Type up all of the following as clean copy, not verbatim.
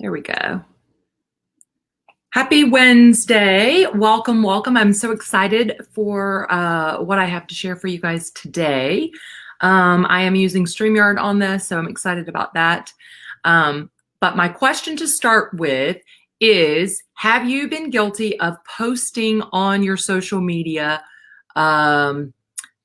There we go. Happy Wednesday. Welcome, welcome. I'm so excited for what I have to share for you guys today. I am using StreamYard on this, so I'm excited about that. But my question to start with is, have you been guilty of posting on your social media,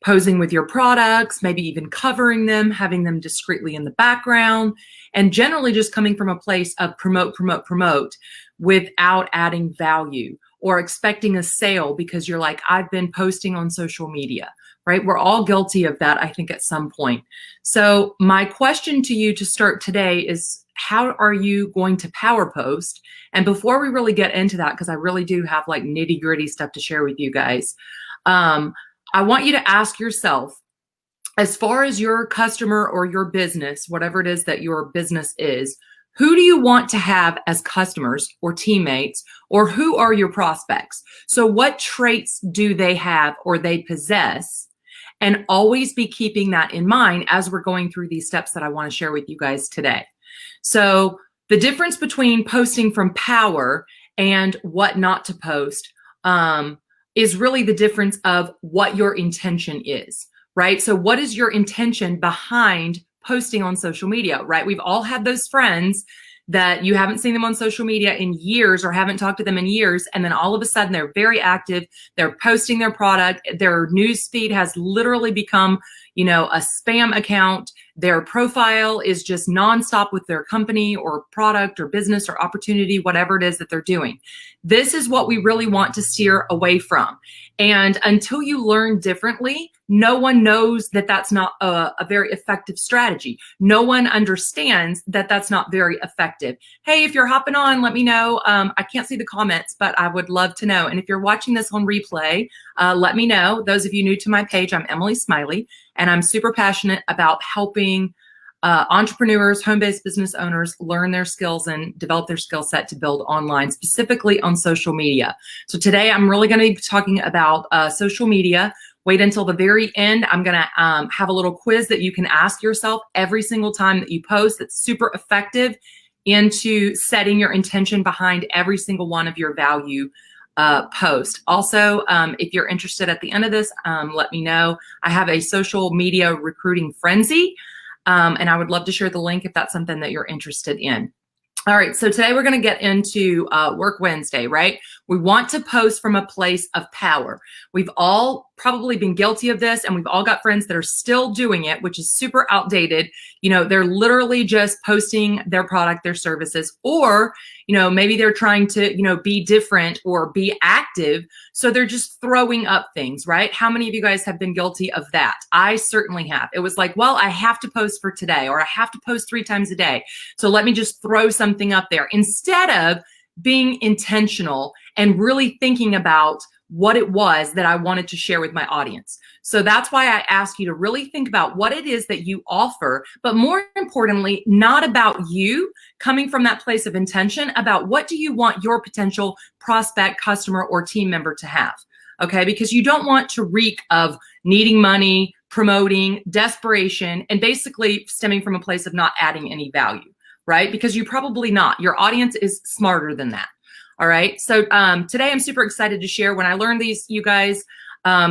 posing with your products, maybe even covering them, having them discreetly in the background, and generally just coming from a place of promote without adding value or expecting a sale because you're like, I've been posting on social media, right? We're all guilty of that, I think, at some point. So my question to you to start today is, how are you going to power post? And before we really get into that, because I really do have like nitty gritty stuff to share with you guys, I want you to ask yourself, as far as your customer or your business, whatever it is that your business is, who do you want to have as customers or teammates, or who are your prospects? So what traits do they have or they possess? And always be keeping that in mind as we're going through these steps that I want to share with you guys today. So the difference between posting from power and what not to post is really the difference of what your intention is, right? So what is your intention behind posting on social media, right? We've all had those friends that you haven't seen them on social media in years or haven't talked to them in years. And then all of a sudden they're very active. They're posting their product. Their news feed has literally become, a spam account. Their profile is just nonstop with their company or product or business or opportunity, whatever it is that they're doing. This is what we really want to steer away from. And until you learn differently, no one knows that that's not a very effective strategy. No one understands that that's not very effective. Hey, if you're hopping on, let me know. I can't see the comments, but I would love to know. And if you're watching this on replay, let me know. Those of you new to my page, I'm Emily Smiley, and I'm super passionate about helping entrepreneurs, home-based business owners learn their skills and develop their skill set to build online, specifically on social media. So today I'm really going to be talking about social media. Wait until the very end. I'm going to have a little quiz that you can ask yourself every single time that you post that's super effective into setting your intention behind every single one of your value post. Also, if you're interested at the end of this, let me know. I have a social media recruiting frenzy. And I would love to share the link if that's something that you're interested in. All right, so today we're going to get into Work Wednesday, right? We want to post from a place of power. We've all probably been guilty of this, and we've all got friends that are still doing it, which is super outdated. They're literally just posting their product, their services, or, maybe they're trying to, be different or be active. So they're just throwing up things, right? How many of you guys have been guilty of that? I certainly have. It was like, well, I have to post for today, or I have to post 3 times a day. So let me just throw something up there instead of being intentional and really thinking about what it was that I wanted to share with my audience. So that's why I ask you to really think about what it is that you offer, but more importantly, not about you coming from that place of intention, about what do you want your potential prospect, customer, or team member to have, okay? Because you don't want to reek of needing money, promoting, desperation, and basically stemming from a place of not adding any value, right? Because you're probably not. Your audience is smarter than that. All right. So today I'm super excited to share. When I learned these, you guys,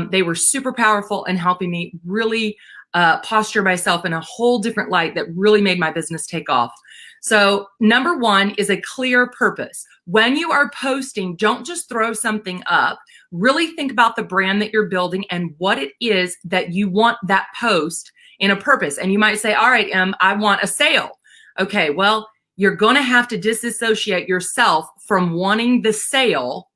they were super powerful in helping me really posture myself in a whole different light that really made my business take off. So number 1 is a clear purpose. When you are posting, don't just throw something up. Really think about the brand that you're building and what it is that you want that post in a purpose. And you might say, all right, I want a sale. Okay, well, you're going to have to disassociate yourself from wanting the sale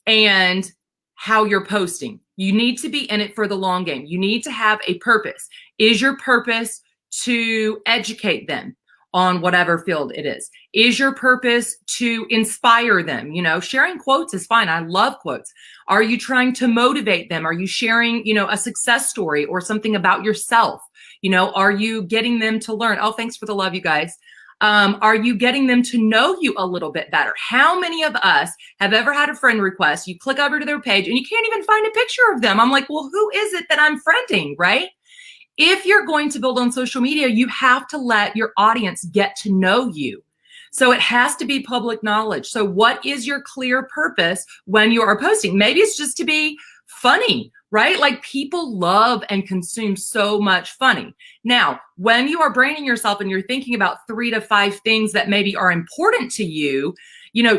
and how you're posting. You need to be in it for the long game. You need to have a purpose. Is your purpose to educate them on whatever field it is? Is your purpose to inspire them? Sharing quotes is fine. I love quotes. Are you trying to motivate them? Are you sharing, a success story or something about yourself? Are you getting them to learn? Oh, thanks for the love, you guys. Are you getting them to know you a little bit better? How many of us have ever had a friend request? You click over to their page and you can't even find a picture of them. I'm like, well, who is it that I'm friending, right? If you're going to build on social media, you have to let your audience get to know you. So it has to be public knowledge. So what is your clear purpose when you are posting? Maybe it's just to be funny, right? Like people love and consume so much funny. Now, when you are branding yourself and you're thinking about 3 to 5 things that maybe are important to you,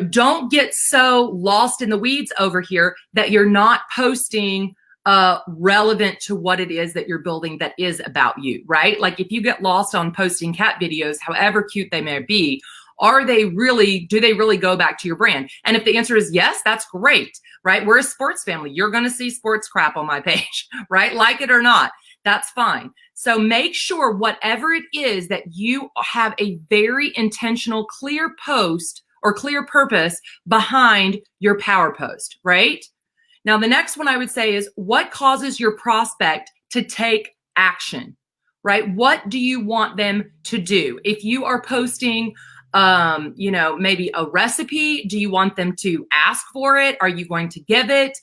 don't get so lost in the weeds over here that you're not posting relevant to what it is that you're building that is about you, right? Like if you get lost on posting cat videos, however cute they may be, do they really go back to your brand? And if the answer is yes, that's great, right? We're a sports family. You're going to see sports crap on my page, right? Like it or not, that's fine. So make sure whatever it is that you have a very intentional, clear post or clear purpose behind your power post, right? Now, the next one I would say is what causes your prospect to take action, right? What do you want them to do? If you are posting, maybe a recipe, do you want them to ask for it? Are you going to give it?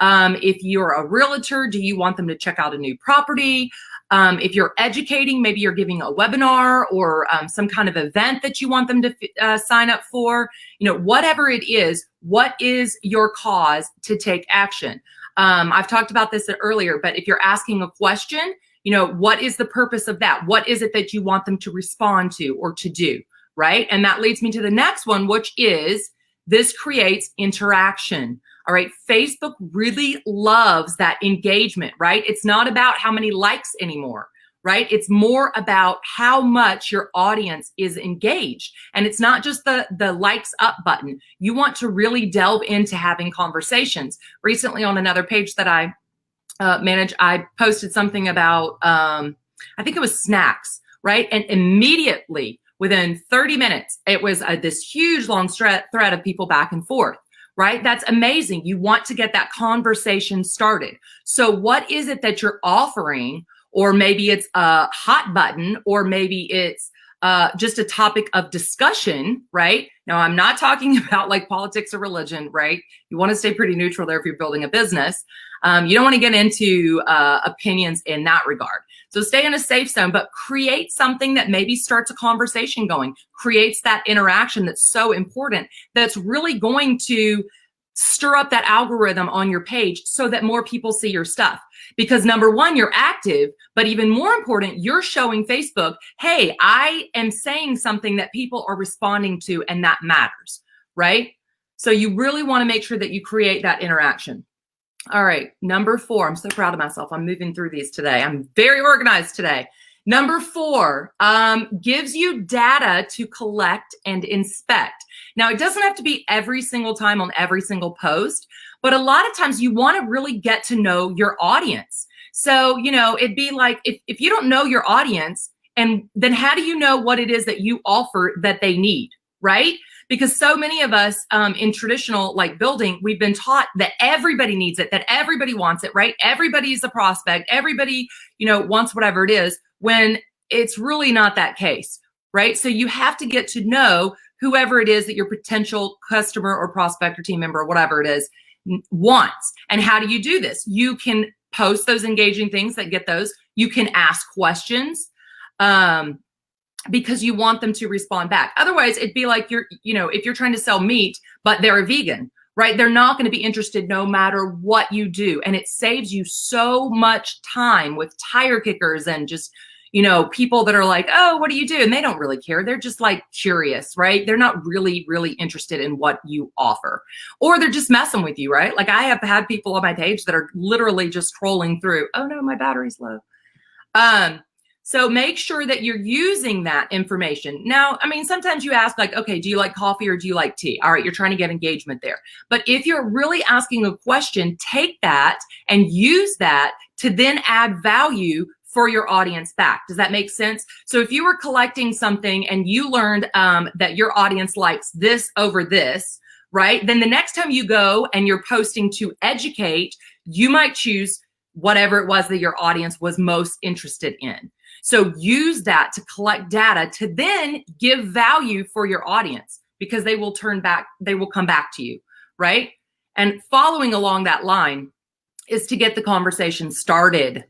If you're a realtor, do you want them to check out a new property? If you're educating, maybe you're giving a webinar or some kind of event that you want them to sign up for, whatever it is, what is your cause to take action? I've talked about this earlier, but if you're asking a question, what is the purpose of that? What is it that you want them to respond to or to do, right? And that leads me to the next one, which is this creates interaction. All right. Facebook really loves that engagement, right? It's not about how many likes anymore, right? It's more about how much your audience is engaged. And it's not just the likes up button. You want to really delve into having conversations. Recently on another page that I manage, I posted something about, I think it was snacks, right? And immediately within 30 minutes, it was this huge long thread of people back and forth. Right? That's amazing. You want to get that conversation started. So what is it that you're offering? Or maybe it's a hot button, or maybe it's just a topic of discussion, right? Now, I'm not talking about like politics or religion, right? You want to stay pretty neutral there if you're building a business. You don't want to get into opinions in that regard. So stay in a safe zone, but create something that maybe starts a conversation going, creates that interaction that's so important, that's really going to stir up that algorithm on your page so that more people see your stuff. Because number one, you're active, but even more important, you're showing Facebook, hey, I am saying something that people are responding to, and that matters, right? So you really want to make sure that you create that interaction. All right, number 4, I'm so proud of myself. I'm moving through these today. I'm very organized today. Number 4 gives you data to collect and inspect. Now, it doesn't have to be every single time on every single post, but a lot of times you want to really get to know your audience. So, it'd be like if you don't know your audience, and then how do you know what it is that you offer that they need, right? Because so many of us in traditional like building, we've been taught that everybody needs it, that everybody wants it, right? Everybody's a prospect. Everybody, wants whatever it is, when it's really not that case, right? So you have to get to know whoever it is that your potential customer or prospect or team member or whatever it is wants. And how do you do this? You can post those engaging things that get those. You can ask questions. Because you want them to respond back. Otherwise, it'd be like if you're trying to sell meat, but they're a vegan, right? They're not going to be interested no matter what you do. And it saves you so much time with tire kickers and just, people that are like, oh, what do you do? And they don't really care. They're just like curious, right? They're not really, really interested in what you offer, or they're just messing with you, right? Like I have had people on my page that are literally just scrolling through. Oh no, my battery's low. So make sure that you're using that information. Now, sometimes you ask like, okay, do you like coffee or do you like tea? All right, you're trying to get engagement there. But if you're really asking a question, take that and use that to then add value for your audience back. Does that make sense? So if you were collecting something and you learned that your audience likes this over this, right? Then the next time you go and you're posting to educate, you might choose whatever it was that your audience was most interested in. So use that to collect data to then give value for your audience, because they will come back to you, right? And following along that line is to get the conversation started.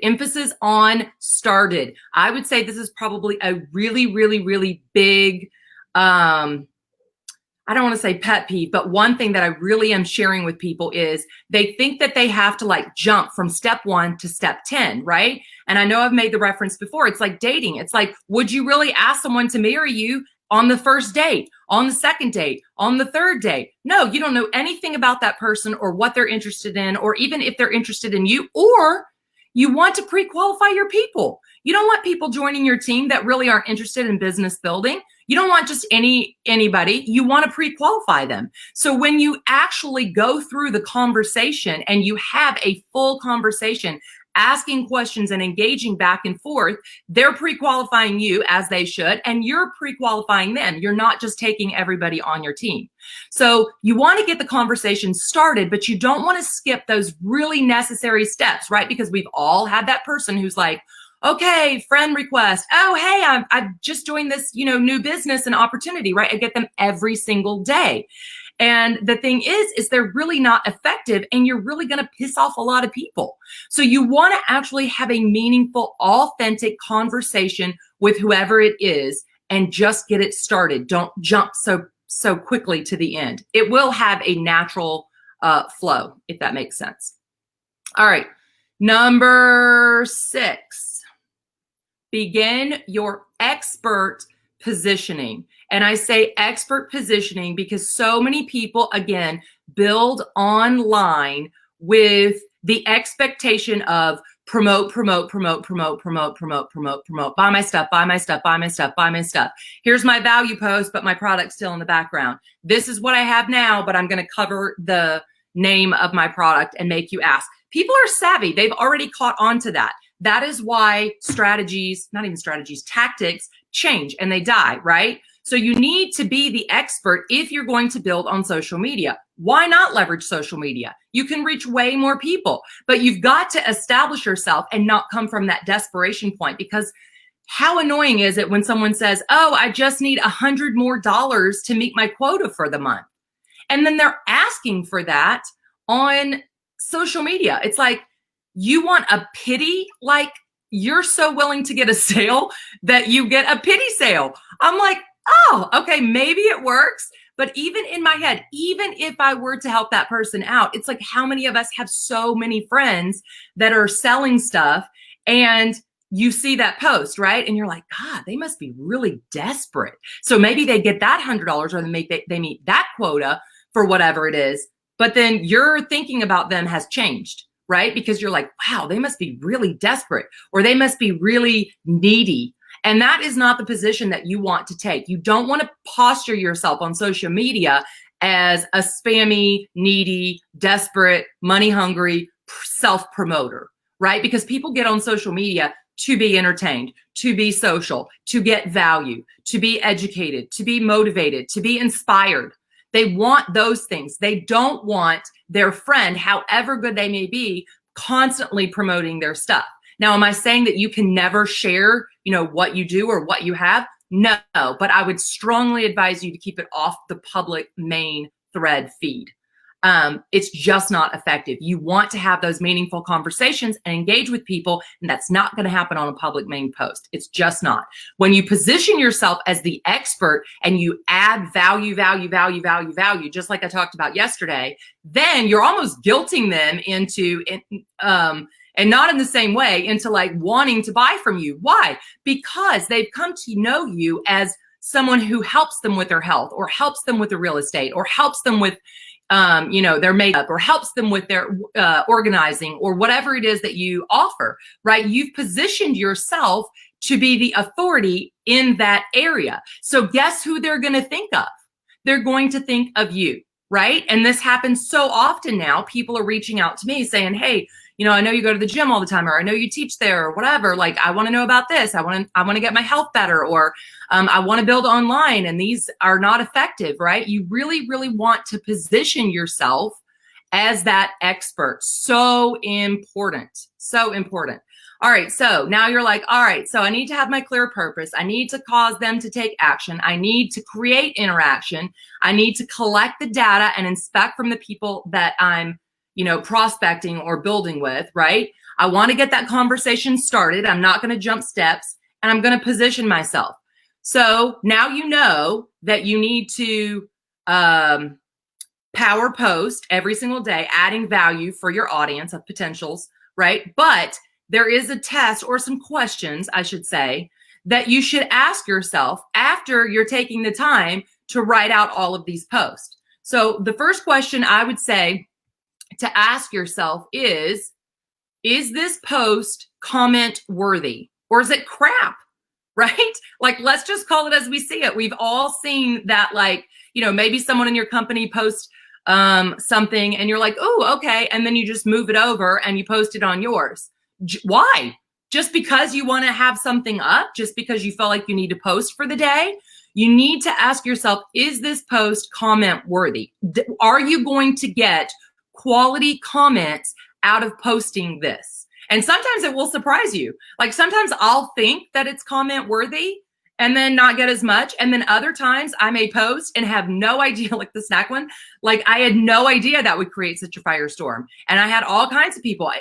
Emphasis on started. I would say this is probably a really, really, really big I don't want to say pet peeve, but one thing that I really am sharing with people is they think that they have to like jump from step 1 to step 10, right? And I know I've made the reference before. It's like dating. It's like, would you really ask someone to marry you on the first date, on the second date, on the third date? No, you don't know anything about that person or what they're interested in, or even if they're interested in you, or you want to pre-qualify your people. You don't want people joining your team that really aren't interested in business building. You don't want just anybody. You want to pre-qualify them. So when you actually go through the conversation and you have a full conversation, asking questions and engaging back and forth, they're pre-qualifying you as they should, and you're pre-qualifying them. You're not just taking everybody on your team. So you want to get the conversation started, but you don't want to skip those really necessary steps, right? Because we've all had that person who's like, okay, friend request. Oh, hey, I've just joined this, new business and opportunity, right? I get them every single day. And the thing is they're really not effective, and you're really going to piss off a lot of people. So you want to actually have a meaningful, authentic conversation with whoever it is and just get it started. Don't jump so quickly to the end. It will have a natural flow, if that makes sense. All right. Number 6, begin your expert positioning. And I say expert positioning because so many people, again, build online with the expectation of promote. Buy my stuff. Here's my value post, but my product's still in the background. This is what I have now, but I'm going to cover the name of my product and make you ask. People are savvy. They've already caught on to that. That is why tactics change and they die, right? So you need to be the expert if you're going to build on social media. Why not leverage social media? You can reach way more people, but you've got to establish yourself and not come from that desperation point, because how annoying is it when someone says, oh, I just need $100 more to meet my quota for the month. And then they're asking for that on social media. It's like, you want a pity, like you're so willing to get a sale that you get a pity sale. I'm like, oh, okay, maybe it works. But even in my head, even if I were to help that person out, it's like, how many of us have so many friends that are selling stuff, and you see that post, right? And you're like, God, they must be really desperate. So maybe they get that $100 or they meet that quota for whatever it is. But then your thinking about them has changed, right? Because you're like, wow, they must be really desperate, or they must be really needy. And that is not the position that you want to take. You don't want to posture yourself on social media as a spammy, needy, desperate, money hungry self-promoter, right? Because people get on social media to be entertained, to be social, to get value, to be educated, to be motivated, to be inspired. They want those things. They don't want their friend, however good they may be, constantly promoting their stuff. Now, am I saying that you can never share, what you do or what you have? No, but I would strongly advise you to keep it off the public main thread feed. It's just not effective. You want to have those meaningful conversations and engage with people, and that's not going to happen on a public main post. It's just not. When you position yourself as the expert and you add value, just like I talked about yesterday, then you're almost guilting them into, and not in the same way, into like wanting to buy from you. Why? Because they've come to know you as someone who helps them with their health, or helps them with the real estate, or helps them with their makeup, or helps them with their organizing, or whatever it is that you offer, right? You've positioned yourself to be the authority in that area. So guess who they're going to think of? They're going to think of you, right? And this happens so often now. People are reaching out to me saying, hey, I know you go to the gym all the time, or I know you teach there, or whatever. Like, I want to know about this. I want to get my health better, or I want to build online, and these are not effective, right? You really, really want to position yourself as that expert. So important. So important. All right. So now you're like, all right, so I need to have my clear purpose. I need to cause them to take action. I need to create interaction. I need to collect the data and inspect from the people that I'm prospecting or building with, right? I want to get that conversation started. I'm not going to jump steps, and I'm going to position myself. So now you know that you need to power post every single day, adding value for your audience of potentials, right? But there is a test or some questions, I should say, that you should ask yourself after you're taking the time to write out all of these posts. So the first question I would say to ask yourself is this post comment worthy or is it crap? Right? Like, let's just call it as we see it. We've all seen that, like, maybe someone in your company posts something and you're like, oh, okay. And then you just move it over and you post it on yours. Why? Just because you want to have something up, just because you feel like you need to post for the day? You need to ask yourself, is this post comment worthy? Are you going to get quality comments out of posting this? And sometimes it will surprise you. Like, sometimes I'll think that it's comment worthy and then not get as much. And then other times I may post and have no idea, like the snack one, like I had no idea that would create such a firestorm. And I had all kinds of people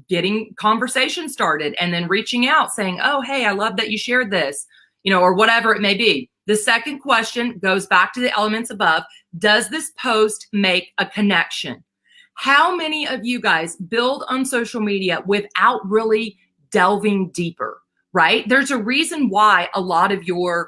getting conversation started and then reaching out saying, oh, hey, I love that you shared this, or whatever it may be. The second question goes back to the elements above. Does this post make a connection? How many of you guys build on social media without really delving deeper, right? There's a reason why a lot of your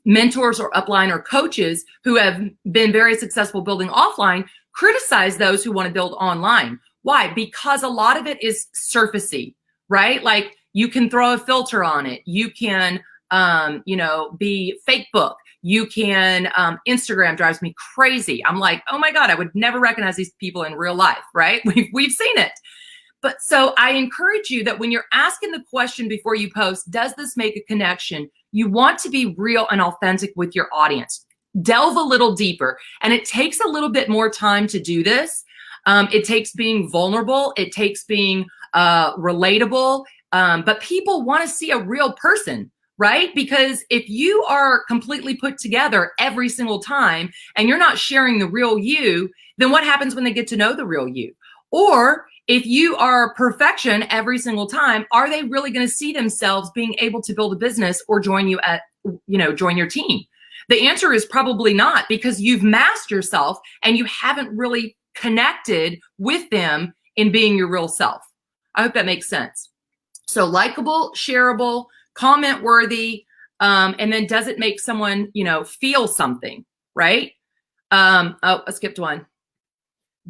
mentors or upline or coaches who have been very successful building offline criticize those who want to build online. Why? Because a lot of it is surfacey, right? Like, you can throw a filter on it. You can, be fake book. You can, Instagram drives me crazy. I'm like, oh my God, I would never recognize these people in real life, right? We've seen it. But so I encourage you that when you're asking the question before you post, does this make a connection? You want to be real and authentic with your audience. Delve a little deeper. And it takes a little bit more time to do this. It takes being vulnerable. It takes being relatable. But people want to see a real person, right? Because if you are completely put together every single time and you're not sharing the real you, then what happens when they get to know the real you? Or if you are perfection every single time, are they really going to see themselves being able to build a business or join you join your team? The answer is probably not, because you've masked yourself and you haven't really connected with them in being your real self. I hope that makes sense. So likable, shareable, comment worthy, and then does it make someone, feel something, right? I skipped one.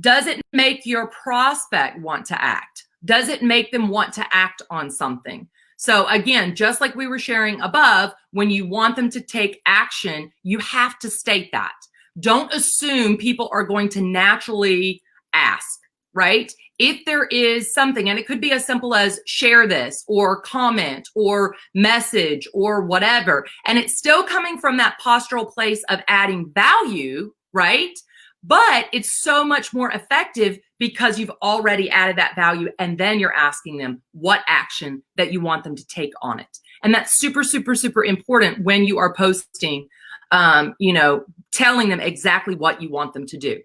Does it make your prospect want to act? Does it make them want to act on something? So again, just like we were sharing above, when you want them to take action, you have to state that. Don't assume people are going to naturally ask, right? If there is something, and it could be as simple as share this or comment or message or whatever, and it's still coming from that postural place of adding value, right? But it's so much more effective because you've already added that value, and then you're asking them what action that you want them to take on it. And that's super, super, super important when you are posting, telling them exactly what you want them to do.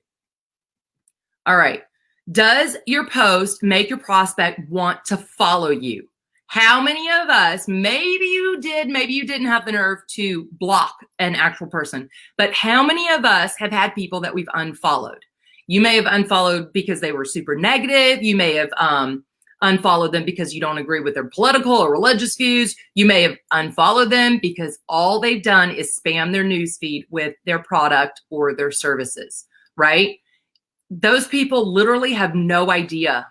All right. Does your post make your prospect want to follow you? How many of us, maybe you did, maybe you didn't have the nerve to block an actual person, but how many of us have had people that we've unfollowed? You may have unfollowed because they were super negative. You may have unfollowed them because you don't agree with their political or religious views. You may have unfollowed them because all they've done is spam their newsfeed with their product or their services, right? Those people literally have no idea,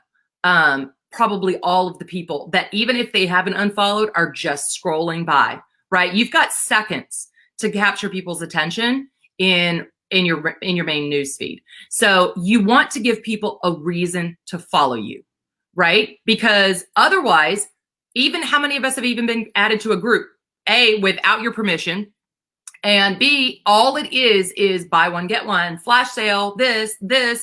probably all of the people that even if they haven't unfollowed are just scrolling by, right? You've got seconds to capture people's attention in your main newsfeed. So you want to give people a reason to follow you, right? Because otherwise, even how many of us have even been added to a group, A, without your permission, and B, all it is buy one, get one, flash sale, this,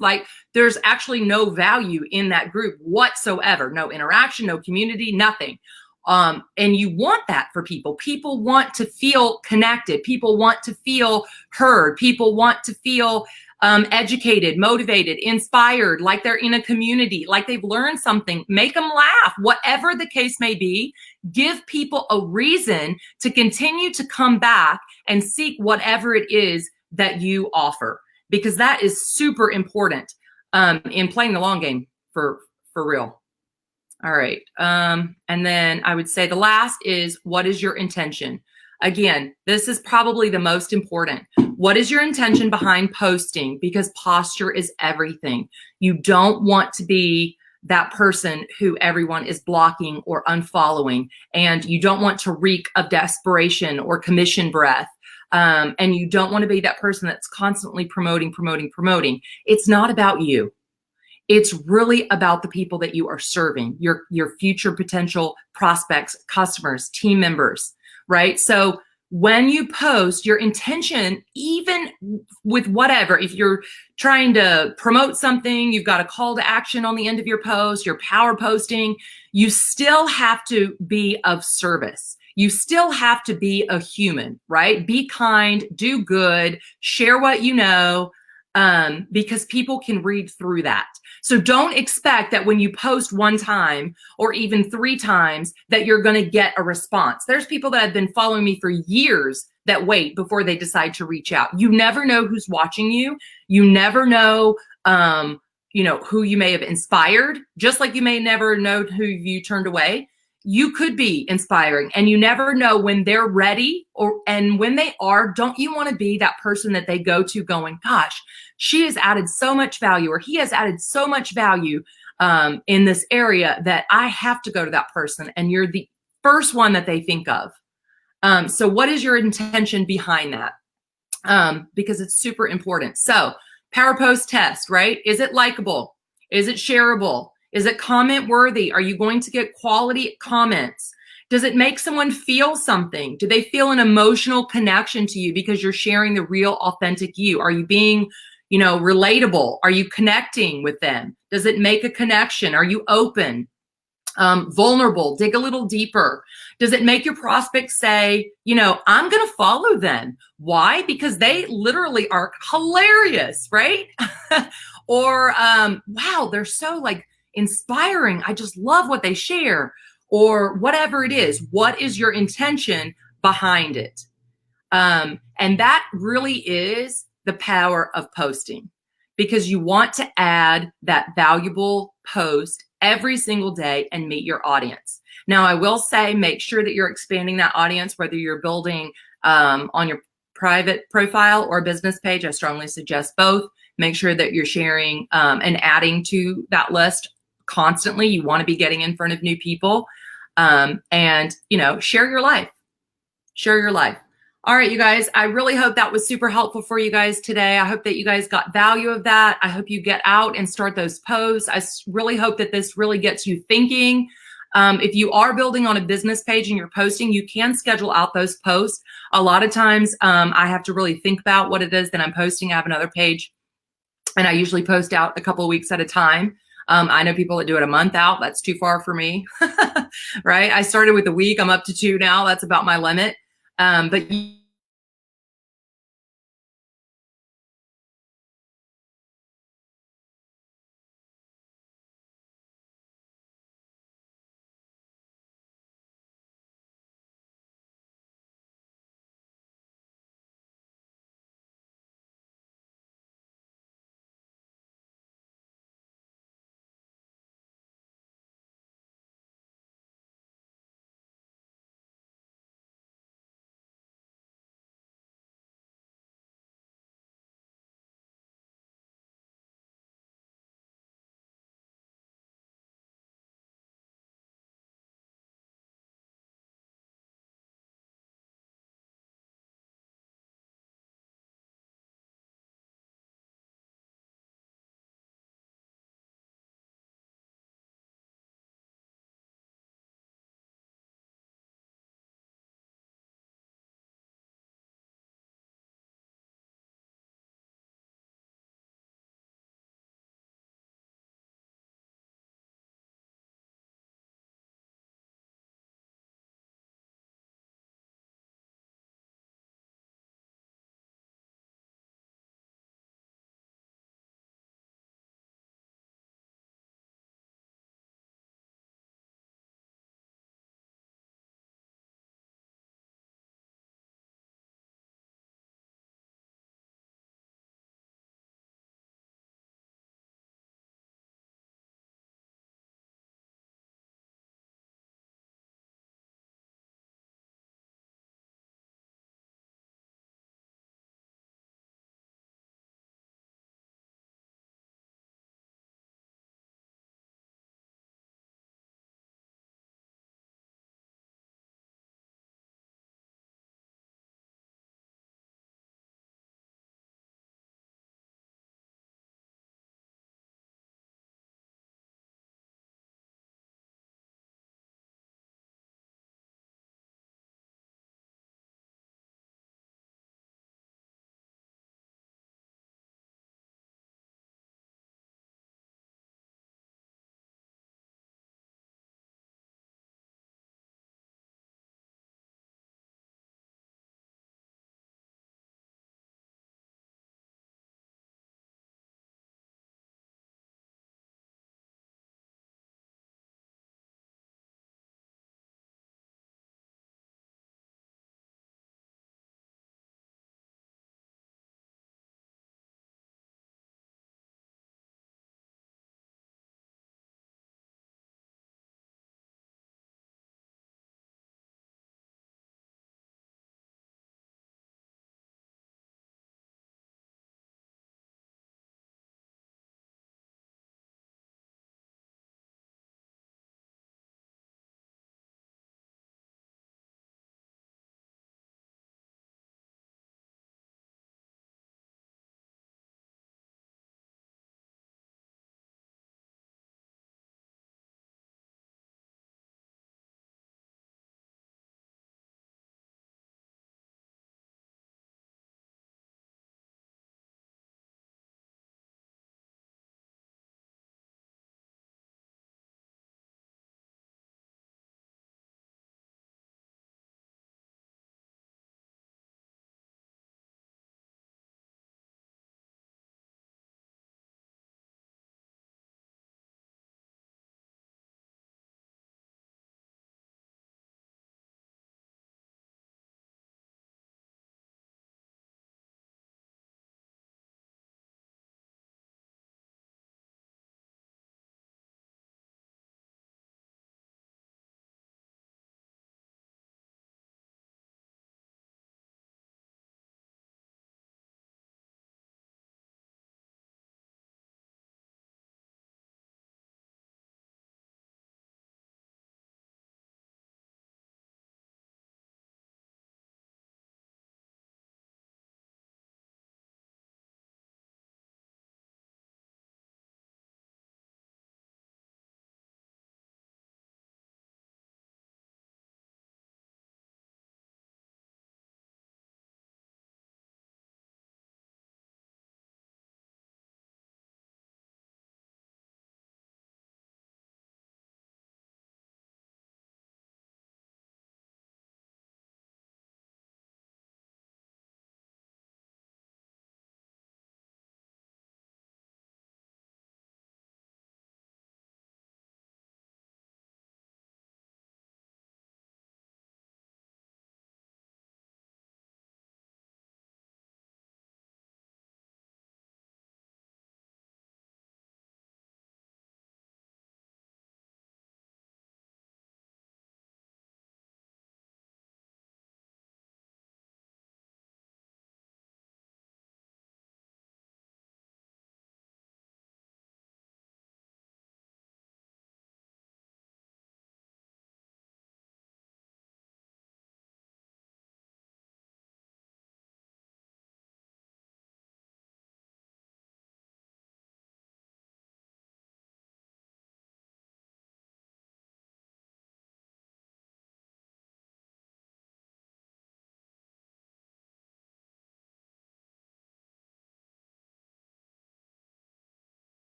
like there's actually no value in that group whatsoever. No interaction, no community, nothing. And you want that for people. People want to feel connected. People want to feel heard. People want to feel educated, motivated, inspired, like they're in a community, like they've learned something. Make them laugh, whatever the case may be. Give people a reason to continue to come back and seek whatever it is that you offer, because that is super important in playing the long game for real. All right. And then I would say the last is, what is your intention? Again, this is probably the most important. What is your intention behind posting? Because posture is everything. You don't want to be that person who everyone is blocking or unfollowing, and you don't want to reek of desperation or commission breath. And you don't want to be that person that's constantly promoting. It's not about you. It's really about the people that you are serving, your future potential prospects, customers, team members, right? So when you post, your intention, even with whatever, if you're trying to promote something, you've got a call to action on the end of your post, you're power posting, you still have to be of service. You still have to be a human, right? Be kind, do good, share what you know, because people can read through that. So don't expect that when you post one time or even 3 times that you're going to get a response. There's people that have been following me for years that wait before they decide to reach out. You never know who's watching you. You never know, who you may have inspired, just like you may never know who you turned away. You could be inspiring, and you never know when they're ready, and when they are, don't you want to be that person that they go to going, gosh, she has added so much value, or he has added so much value in this area that I have to go to that person. And you're the first one that they think of. So what is your intention behind that? Because it's super important. So power post test, right? Is it likable? Is it shareable? Is it comment worthy? Are you going to get quality comments? Does it make someone feel something? Do they feel an emotional connection to you because you're sharing the real, authentic you? Are you being, relatable? Are you connecting with them? Does it make a connection? Are you open, vulnerable? Dig a little deeper. Does it make your prospects say, I'm going to follow them? Why? Because they literally are hilarious, right? Or, wow, they're so inspiring. I just love what they share, or whatever it is. What is your intention behind it? And that really is the power of posting, because you want to add that valuable post every single day and meet your audience. Now, I will say, make sure that you're expanding that audience, whether you're building on your private profile or business page. I strongly suggest both. Make sure that you're sharing and adding to that list constantly. You want to be getting in front of new people, and share your life. All right, you guys, I really hope that was super helpful for you guys today. I hope that you guys got value of that. I hope you get out and start those posts. I really hope that this really gets you thinking. If you are building on a business page and you're posting, you can schedule out those posts. A lot of times I have to really think about what it is that I'm posting. I have another page, and I usually post out a couple of weeks at a time. I know people that do it a month out. That's too far for me, right? I started with a week. I'm up to 2 now. That's about my limit. But